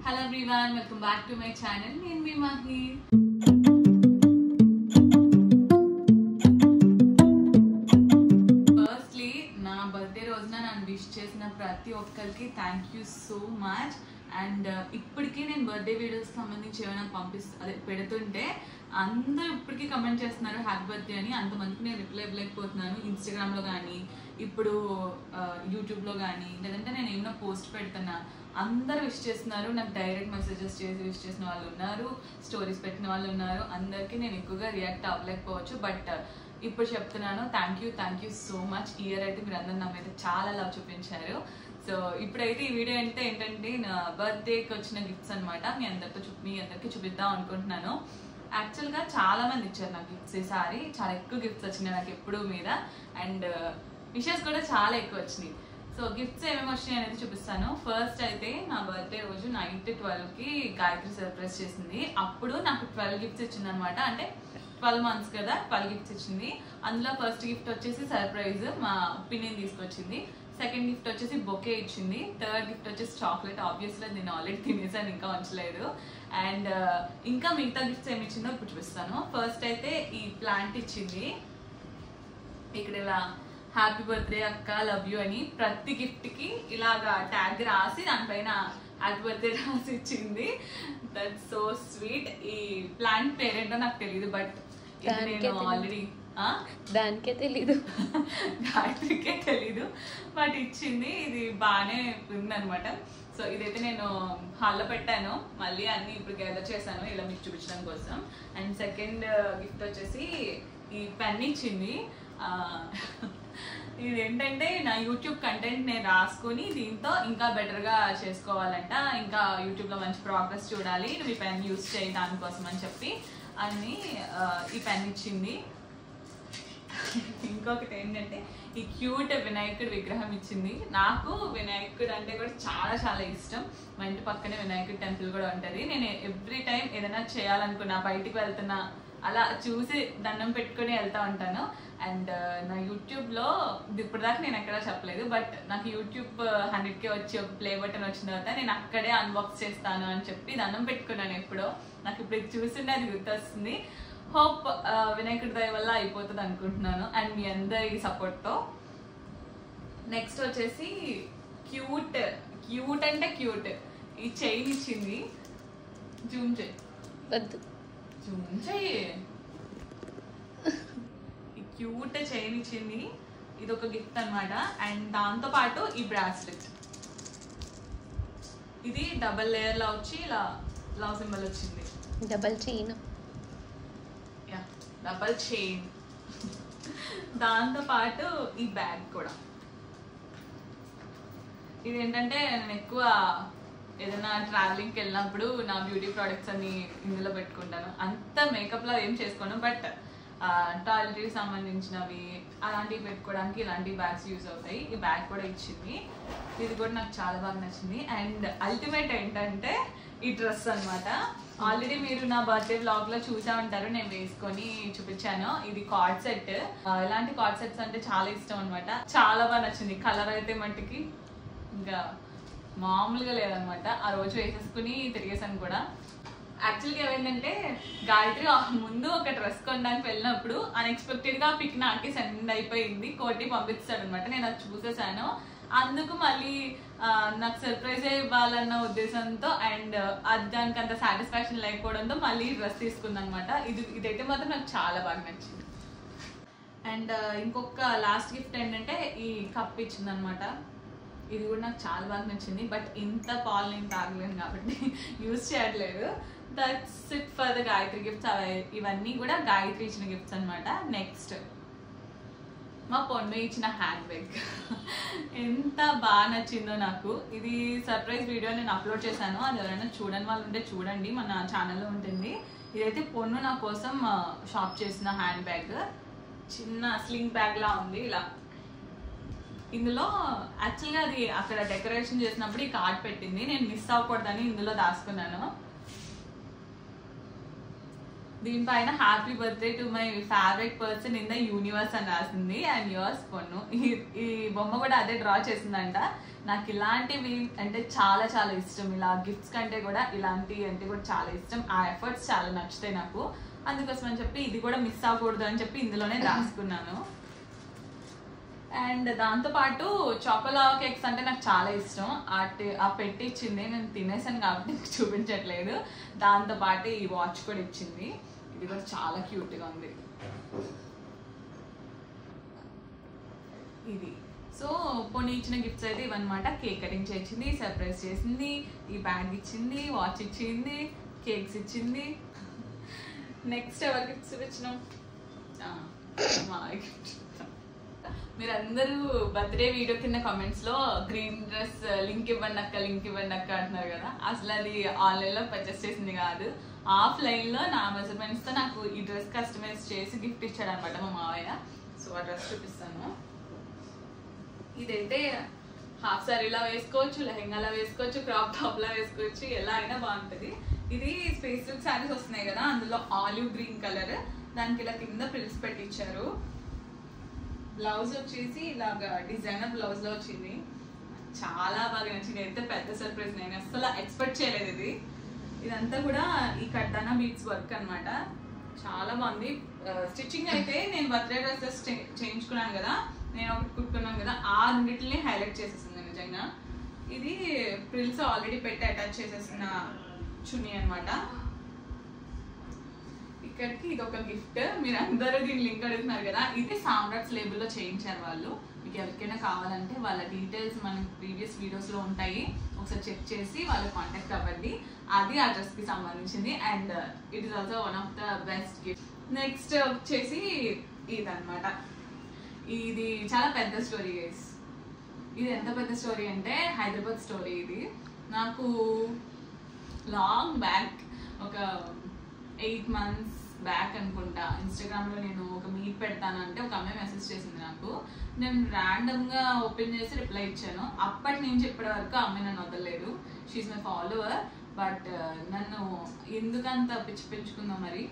Hello everyone, welcome back to my channel. నేను మీ Mahi. Firstly నా birthday రోజున నన్ను విష్ చేసిన ప్రతి ఒక్కరికి thank you so much. And ఇప్పటికీ నేను బర్త్డే వీడియోస్ సంబంధించి ఏమైనా పెడుతుంటే అందరూ ఇప్పటికీ కమెంట్ చేస్తున్నారు హ్యాపీ బర్త్డే అని. అంతమందికి నేను రిప్లై ఇవ్వలేకపోతున్నాను. ఇన్స్టాగ్రామ్లో కానీ ఇప్పుడు యూట్యూబ్లో కానీ లేదంటే నేను ఏమైనా పోస్ట్ పెడుతున్నా అందరూ విష్ చేస్తున్నారు. నాకు డైరెక్ట్ మెసేజెస్ చేసి విష్ చేసిన వాళ్ళు ఉన్నారు, స్టోరీస్ పెట్టిన వాళ్ళు ఉన్నారు. అందరికీ నేను ఎక్కువగా రియాక్ట్ అవ్వలేకపోవచ్చు, బట్ ఇప్పుడు చెప్తున్నాను థ్యాంక్ యూ సో మచ్. ఈ ఇయర్ అయితే మీరు అందరూ నా మీద చాలా లవ్ చూపించారు. సో ఇప్పుడైతే ఈ వీడియో ఏంటంటే నా బర్త్డేకి వచ్చిన గిఫ్ట్స్ అనమాట. మీ అందరికీ చూపిద్దాం అనుకుంటున్నాను. యాక్చువల్గా చాలా మంది ఇచ్చారు నాకు గిఫ్ట్స్. ఈసారి చాలా ఎక్కువ గిఫ్ట్స్ వచ్చినాయి నాకు ఎప్పుడు మీద, అండ్ విషెస్ కూడా చాలా ఎక్కువ వచ్చినాయి. సో గిఫ్ట్స్ ఏమేమి వచ్చినాయి అనేది చూపిస్తాను. ఫస్ట్ అయితే నా బర్త్డే రోజు నైట్ 12కి గాయత్రి సర్ప్రైజ్ చేసింది. అప్పుడు నాకు 12 గిఫ్ట్స్ ఇచ్చింది అనమాట. అంటే 12 months కదా, 12 గిఫ్ట్స్ ఇచ్చింది. అందులో ఫస్ట్ గిఫ్ట్ వచ్చేసి సర్ప్రైజ్ మా పిన్నిని తీసుకొచ్చింది. సెకండ్ గిఫ్ట్ వచ్చేసి బొకే ఇచ్చింది. థర్డ్ గిఫ్ట్ వచ్చేసి చాక్లెట్. ఆబ్వియస్లీ నేను ఆల్రెడీ తినేసాను, ఇంకా ఉంచలేదు. అండ్ ఇంకా మిగతా గిఫ్ట్స్ ఏమి ఇచ్చిందో ఇప్పుడు చూపిస్తాను. ఫస్ట్ అయితే ఈ ప్లాంట్ ఇచ్చింది. ఇక్కడ ఇలా హ్యాపీ బర్త్డే అక్క, లవ్ యూ అని ప్రతి గిఫ్ట్ కి ఇలాగా ట్యాగ్ రాసి దానిపైన హ్యాపీ బర్త్డే రాసి ఇచ్చింది. That's so sweet. ఈ ప్లాంట్ పేరేంటో నాకు తెలియదు, బట్ నేను ఆల్రెడీ దానికే తెలీదు, గాయత్రికే తెలీదు, బట్ ఇచ్చింది. ఇది బాగానే ఉందనమాట. సో ఇదైతే నేను హాల్లో పెట్టాను, మళ్ళీ అన్ని ఇప్పుడు గ్యాదర్ చేశాను ఇలా మీకు చూపించడం కోసం. అండ్ సెకండ్ గిఫ్ట్ వచ్చేసి ఈ పెన్ ఇచ్చింది. ఇదేంటంటే నా యూట్యూబ్ కంటెంట్ నేను రాసుకొని దీంతో ఇంకా బెటర్గా చేసుకోవాలంట, ఇంకా యూట్యూబ్లో మంచి ప్రోగ్రెస్ చూడాలి, నువ్వు ఈ పెన్ యూస్ చేయి దానికోసం అని చెప్పి అని ఈ పెన్ ఇచ్చింది. ఇంకొకటి ఏంటంటే ఈ క్యూట్ వినాయకుడి విగ్రహం ఇచ్చింది. నాకు వినాయకుడు అంటే కూడా చాలా చాలా ఇష్టం. మా ఇంటి పక్కనే వినాయకుడి టెంపుల్ కూడా ఉంటుంది. నేను ఎవ్రీ టైం ఏదైనా చేయాలనుకున్నా, బయటికి వెళ్తున్నా అలా చూసి దండం పెట్టుకుని వెళ్తూ ఉంటాను. అండ్ నా యూట్యూబ్లో ఇప్పటిదాకా నేను ఎక్కడా చెప్పలేదు, బట్ నాకు యూట్యూబ్ 100K వచ్చి ఒక ప్లే బటన్ వచ్చిన తర్వాత నేను అక్కడే అన్బాక్స్ చేస్తాను అని చెప్పి దండం పెట్టుకున్నాను ఎప్పుడో. నాకు ఇప్పుడు ఇది చూస్తుంటే అది గుర్తొస్తుంది. హోప్ వినాయకుడి దయ వల్ల అయిపోతుంది అనుకుంటున్నాను, అండ్ మీ అందరి సపోర్ట్తో. నెక్స్ట్ వచ్చేసి క్యూట్ అంటే క్యూట్ ఈ చైన్ ఇచ్చింది. జూమ్ చేయి, జూమ్ చేయి. ఈ క్యూట్ చైన్ ఇచ్చింది. ఇది ఒక గిఫ్ట్ అనమాట. అండ్ దాంతో పాటు ఈ బ్రాస్లెట్, ఇది డబల్ లేయర్ లా వచ్చి ఇలా లవ్ సింబల్ వచ్చింది. Double chain. దాంతో పాటు ఈ బ్యాగ్ కూడా. ఇదేంటంటే నేను ఎక్కువ ఏదైనా ట్రావెలింగ్కి వెళ్ళినప్పుడు నా బ్యూటీ ప్రోడక్ట్స్ అన్ని ఇందులో పెట్టుకుంటాను. అంత మేకప్లో ఏం చేసుకోను, బట్ టాయిలెట్కి సంబంధించినవి అలాంటివి పెట్టుకోవడానికి ఇలాంటి బ్యాగ్స్ యూజ్ అవుతాయి. ఈ బ్యాగ్ కూడా ఇచ్చింది. ఇది కూడా నాకు చాలా బాగా నచ్చింది. అండ్ అల్టిమేట్ ఏంటంటే ఈ డ్రెస్ అనమాట. ఆల్రెడీ మీరు నా బర్త్డే వ్లాగ్లో చూసా ఉంటారు, నేను వేసుకొని చూపించాను. ఇది కార్డ్ సెట్. ఇలాంటి కార్డ్ సెట్స్ అంటే చాలా ఇష్టం అనమాట. చాలా బాగా నచ్చింది. కలర్ అయితే మట్టికి ఇంకా మామూలుగా లేదనమాట. ఆ రోజు వేసేసుకుని తిరిగేసాను కూడా. యాక్చువల్గా ఏమైందంటే గాయత్రి ముందు ఒక డ్రెస్ కొనడానికి వెళ్ళినప్పుడు అన్ఎక్స్పెక్టెడ్గా పిక్ నాకే సెండ్ అయిపోయింది. కోటి పంపిస్తాడు అనమాట. నేను అది చూసేసాను. అందుకు మళ్ళీ నాకు సర్ప్రైజ్ ఇవ్వాలన్న ఉద్దేశంతో అండ్ అది దానికి అంత సాటిస్ఫాక్షన్ లేకపోవడంతో మళ్ళీ డ్రెస్ తీసుకుంది అనమాట. ఇదైతే మాత్రం నాకు చాలా బాగా నచ్చింది. అండ్ ఇంకొక లాస్ట్ గిఫ్ట్ ఏంటంటే ఈ కప్ ఇచ్చింది అనమాట. ఇది కూడా నాకు చాలా బాగా నచ్చింది, బట్ ఇంత పాలు నేను తాగలేను కాబట్టి యూజ్ చేయట్లేదు. That's it for the Gayatri gifts. ఇవన్నీ కూడా గాయత్రి ఇచ్చిన గిఫ్ట్స్ అనమాట. నెక్స్ట్ మా పొన్ను ఇచ్చిన హ్యాండ్ బ్యాగ్. ఎంత బాగా నచ్చిందో నాకు. ఇది సర్ప్రైజ్ వీడియో నేను అప్లోడ్ చేశాను, అది ఎవరైనా చూడని వాళ్ళు ఉంటే చూడండి, మన ఛానల్లో ఉంటుంది. ఇదైతే పొన్ను నా కోసం షాప్ చేసిన హ్యాండ్ బ్యాగ్. చిన్న స్లింగ్ బ్యాగ్ లా ఉంది ఇలా. ఇందులో యాక్చువల్గా అది అక్కడ డెకరేషన్ చేసినప్పుడు ఈ కార్డ్ పెట్టింది, నేను మిస్ అవ్వకూడదని ఇందులో దాచుకున్నాను. దీనిపైన happy birthday to my favourite person in the universe అని రాసింది. And yours Ponnu. ఈ బొమ్మ కూడా అదే డ్రా చేసిందంట. నాకు ఇలాంటివి అంటే చాలా చాలా ఇష్టం. ఇలా గిఫ్ట్స్ కంటే కూడా ఇలాంటివి అంటే కూడా చాలా ఇష్టం. ఆ ఎఫర్ట్స్ చాలా నచ్చుతాయి నాకు. అందుకోసం అని చెప్పి ఇది కూడా మిస్ అవ్వకూడదు అని చెప్పి ఇందులోనే రాసుకున్నాను. అండ్ దాంతోపాటు చాకోలావా కేక్స్ అంటే నాకు చాలా ఇష్టం. ఆ పెట్టి ఇచ్చింది, నేను తినేసాను కాబట్టి చూపించట్లేదు. దాంతోపాటు ఈ వాచ్ కూడా ఇచ్చింది. ఇది కూడా చాలా క్యూట్గా ఉంది. ఇది సో పోనీ ఇచ్చిన గిఫ్ట్స్ అయితే ఇవన్నమాట. కేక్ కటింగ్ చేసింది, సర్ప్రైజ్ చేసింది, ఈ బ్యాగ్ ఇచ్చింది, వాచ్ ఇచ్చింది, కేక్స్ ఇచ్చింది. నెక్స్ట్ ఎవరి గిఫ్ట్స్ ఇచ్చినాం? మా గిఫ్ట్. మీరందరూ బర్త్డే వీడియో కింద కామెంట్స్ లో గ్రీన్ డ్రెస్ లింక్ ఇవ్వండి అక్క అంటున్నారు కదా. అసలు అది ఆన్లైన్ లో పర్చేస్ చేసింది కాదు, ఆఫ్లైన్ లో నా మెజర్మెంట్స్ తో నాకు ఈ డ్రెస్ కస్టమైజ్ చేసి గిఫ్ట్ ఇచ్చాడు అనమాట మా మావయ్య. సో ఆ డ్రెస్ చూపిస్తాను. ఇదైతే హాఫ్ సారీలా వేసుకోవచ్చు, లెహెంగాలా వేసుకోవచ్చు, క్రాప్ టాప్ లా వేసుకోవచ్చు, ఎలా అయినా బాగుంటది. ఇది స్పేస్ సిల్క్ శారీస్ వస్తున్నాయి కదా, అందులో ఆలివ్ గ్రీన్ కలర్, దానికి ఇలా కింద ప్రిల్స్ పెట్టించారు. బ్లౌజ్ వచ్చేసి ఇలాగా డిజైనర్ బ్లౌజ్ లో వచ్చింది. చాలా బాగా నచ్చింది. అయితే పెద్ద సర్ప్రైజ్, నేను అసలు ఎక్స్పెక్ట్ చేయలేదు ఇది. ఇదంతా కూడా ఈ కడ్డానా బీట్స్ వర్క్ అనమాట. చాలా బాగుంది. స్టిచ్చింగ్ అయితే నేను బర్త్డే డ్రెస్సెస్ చేయించుకున్నాను కదా, నేను ఒకటి కుట్టుకున్నాను కదా, ఆ రెండింటిని హైలైట్ చేసేసింది నిజంగా. ఇది ప్రిల్స్ ఆల్రెడీ పెట్టి అటాచ్ చేసేసిన చున్నీ అనమాట. ఇక్కడికి ఇది ఒక గిఫ్ట్. మీరు అందరూ దీని లింక్ అడుగుతున్నారు కదా, ఇది సామ్రాట్స్ లేబుల్లో చేయించారు వాళ్ళు. మీకు ఎవరికైనా కావాలంటే వాళ్ళ డీటెయిల్స్ మన ప్రీవియస్ వీడియోస్ లో ఉంటాయి, ఒకసారి చెక్ చేసి వాళ్ళు కాంటాక్ట్ అవ్వండి. అది ఆ డ్రెస్ కి సంబంధించింది. And it is also one of the best gift. Next వచ్చేసి ఇదన్నమాట. ఇది చాలా పెద్ద స్టోరీ గైస్. ఇది ఎంత పెద్ద స్టోరీ అంటే హైదరాబాద్ స్టోరీ. ఇది నాకు లాంగ్ బ్యాక్, ఒక 8 months బ్యాక్ అనుకుంటా, ఇన్స్టాగ్రామ్ లో నేను ఒక మీట్ పెడతానంటే ఒక అమ్మాయి మెసేజ్ చేసింది నాకు. నేను ర్యాండమ్ గా ఓపెన్ చేసి రిప్లై ఇచ్చాను. అప్పటి నుంచి ఇప్పటి వరకు ఆ అమ్మాయి నన్ను వదలలేదు. She my follower. బట్ నన్ను ఎందుకంత పిచ్చుకుందో మరి,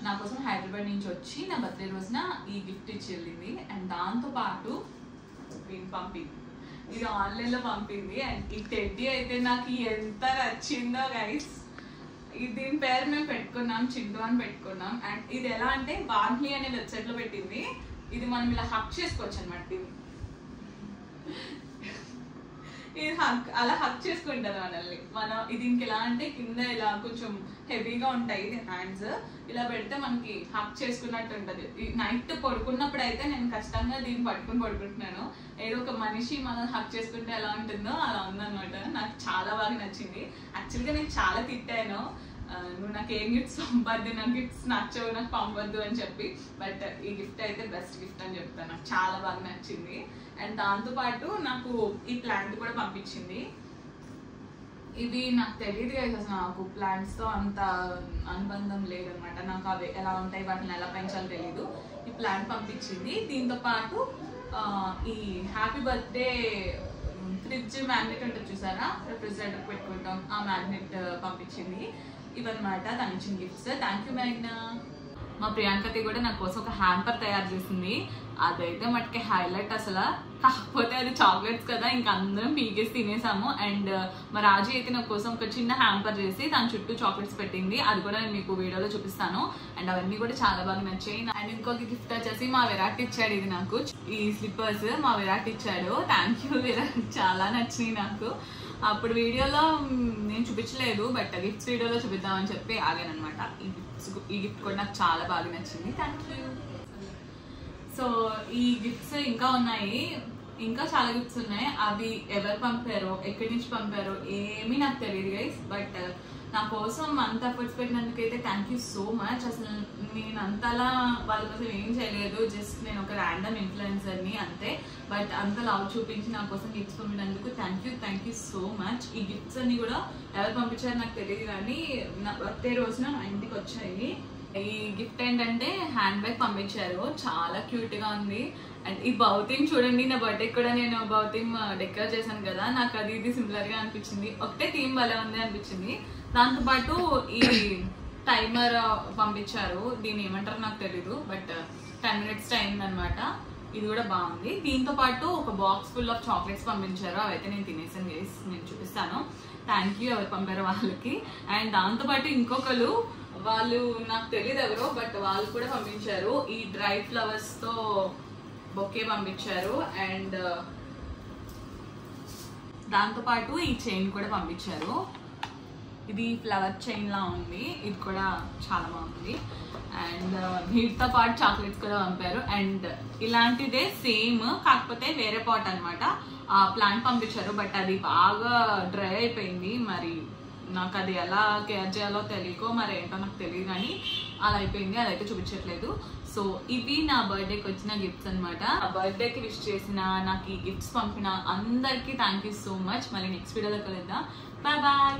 నా కోసం హైదరాబాద్ నుంచి వచ్చి నా బర్త్డే రోజున ఈ గిఫ్ట్ ఇచ్చి వెళ్ళింది. అండ్ దాంతో పాటు పంపింది, ఇది ఆన్లైన్ లో పంపింది. అండ్ ఈ టెడ్డీ అయితే నాకు ఎంత నచ్చిందో గైస్. దీని పేరు మేము పెట్టుకున్నాం, చింటూ అని పెట్టుకున్నాం. అండ్ ఇది ఎలా అంటే బార్లీ అనే వెబ్సైట్ లో పెట్టింది. ఇది మనం ఇలా హక్ చేసుకోవచ్చు అనమాట. ఇది అలా హక్ చేసుకుంటారు మనల్ని. మనం దీనికి ఎలా అంటే కింద ఇలా కొంచెం హెవీగా ఉంటాయి హ్యాండ్స్, ఇలా పెడితే మనకి హక్ చేసుకున్నట్టు ఉంటుంది. నైట్ పడుకున్నప్పుడు అయితే నేను ఖచ్చితంగా దీన్ని పట్టుకుని పడుకుంటున్నాను. ఏదో ఒక మనిషి మనం హక్ చేసుకుంటే ఎలా ఉంటుందో అలా ఉందన్నమాట. నాకు చాలా బాగా నచ్చింది. యాక్చువల్గా నేను చాలా తిట్టాను, నువ్వు నాకు ఏం గిఫ్ట్స్ పంపద్దు, నాకు గిఫ్ట్స్ నచ్చవు, నాకు పంపొద్దు అని చెప్పి. బట్ ఈ గిఫ్ట్ అయితే బెస్ట్ గిఫ్ట్ అని చెప్తాను. నాకు చాలా బాగా నచ్చింది. అండ్ దాంతోపాటు నాకు ఈ ప్లాంట్ కూడా పంపించింది. ఇవి నాకు తెలియదు కదా, అసలు నాకు ప్లాంట్స్తో అంత అనుబంధం లేదనమాట. నాకు అవి ఎలా ఉంటాయి, వాటిని ఎలా పెంచాలో తెలీదు. ఈ ప్లాంట్ పంపించింది. దీంతో పాటు ఈ హ్యాపీ బర్త్డే ఫ్రిడ్జ్ మ్యాగ్నెట్ ఉంటుంది చూసారా, రిఫ్రిజిరేటర్ పెట్టుకుంటాం, ఆ మ్యాగ్నెట్ పంపించింది. ఇవన్నమాట తను ఇచ్చిన గిఫ్ట్స్. Thank you మేఘ్నా. మా ప్రియాంకకి కూడా నా కోసం ఒక హ్యాంపర్ తయారు చేసింది. అదైతే మటుకే హైలైట్ అసలు. కాకపోతే అది చాక్లెట్స్ కదా, ఇంకా అందరం పీకేసి తినేసాము. అండ్ మా రాజు అయితే నా కోసం ఒక చిన్న హ్యాంపర్ చేసి దాని చుట్టూ చాక్లెట్స్ పెట్టింది. అది కూడా నేను మీకు వీడియోలో చూపిస్తాను. అండ్ అవన్నీ కూడా చాలా బాగా నచ్చాయి. అండ్ ఇంకొక గిఫ్ట్ వచ్చేసి మా విరాట్ ఇచ్చాడు. ఇది నాకు ఈ స్లిప్పర్స్ మా విరాట్ ఇచ్చాడు. థ్యాంక్ యూ విరాట్, చాలా నచ్చినాయి నాకు. అప్పుడు వీడియోలో నేను చూపించలేదు, బట్ గిఫ్ట్స్ వీడియోలో చూపిద్దామని చెప్పి ఆగాను అనమాట. ఈ గిఫ్ట్ కూడా నాకు చాలా బాగా నచ్చింది. Thank you. సో ఈ గిఫ్ట్స్ ఇంకా ఉన్నాయి, ఇంకా చాలా గిఫ్ట్స్ ఉన్నాయి. అవి ఎవరు పంపారో, ఎక్కడి నుంచి పంపారో ఏమీ నాకు తెలియదు గైస్. బట్ నా కోసం అంత ఎఫర్ట్స్ పెట్టినందుకు అయితే థ్యాంక్ యూ సో మచ్. అసలు నేను అంతలా వాళ్ళ కోసం ఏం చేయలేదు, జస్ట్ నేను ఒక ర్యాండమ్ ఇన్ఫ్లుయెన్సర్ని అంతే. బట్ అంత లవ్ చూపించి నా కోసం గిఫ్ట్స్ పంపినందుకు థ్యాంక్ యూ సో మచ్. ఈ గిఫ్ట్స్ అన్ని కూడా ఎవరు పంపించారో నాకు తెలియదు, కానీ నా బర్త్డే రోజున నా ఇంటికి వచ్చాయి. ఈ గిఫ్ట్ ఏంటంటే హ్యాండ్ బ్యాగ్ పంపించారు, చాలా క్యూట్ గా ఉంది. అండ్ ఈ బౌతిమ్ చూడండి, నా బర్త్డే కూడా నేను బౌతిమ్ డెకరేట్ చేశాను కదా, నాకు అది ఇది సిమిలర్ గా అనిపించింది. ఒకటే థీమ్ భలే ఉంది అనిపించింది. దాంతోపాటు ఈ టైమర్ పంపించారు. దీన్ని ఏమంటారో నాకు తెలీదు, బట్ 10 minutes టైం అనమాట. ఇది కూడా బాగుంది. దీంతో పాటు ఒక బాక్స్ ఫుల్ ఆఫ్ చాక్లెట్స్ పంపించారు. అవైతే నేను తినేసాను గైస్, నేను చూపిస్తాను. థ్యాంక్ యూ ఎవరు పంపారు వాళ్ళకి. అండ్ దాంతోపాటు ఇంకొకరు, వాళ్ళు నాకు తెలియదు ఎవరో, బట్ వాళ్ళు కూడా పంపించారు. ఈ డ్రై ఫ్లవర్స్ తో బొకే పంపించారు. అండ్ దాంతోపాటు ఈ చైన్ కూడా పంపించారు. ఇది ఫ్లవర్ చైన్ లా ఉంది, ఇది కూడా చాలా బాగుంది. అండ్ వీటితో పాటు చాక్లెట్స్ కూడా పంపారు. అండ్ ఇలాంటిదే సేమ్, కాకపోతే వేరే పాట్ అనమాట. ఆ ప్లాంట్ పంపించారు, బట్ అది బాగా డ్రై అయిపోయింది. మరి నాకు అది ఎలా కేర్ చేయాలో తెలియకో మరి ఏంటో నాకు తెలియదు, కానీ అలా అయిపోయింది. అదైతే చూపించట్లేదు. సో ఇవి నా బర్త్డేకి వచ్చిన గిఫ్ట్స్ అనమాట. ఆ బర్త్డేకి విష్ చేసిన, నాకు ఈ గిఫ్ట్స్ పంపిన అందరికీ థ్యాంక్ యూ సో మచ్. మళ్ళీ నెక్స్ట్ వీడియోలో కలుద్దాం. Bye bye.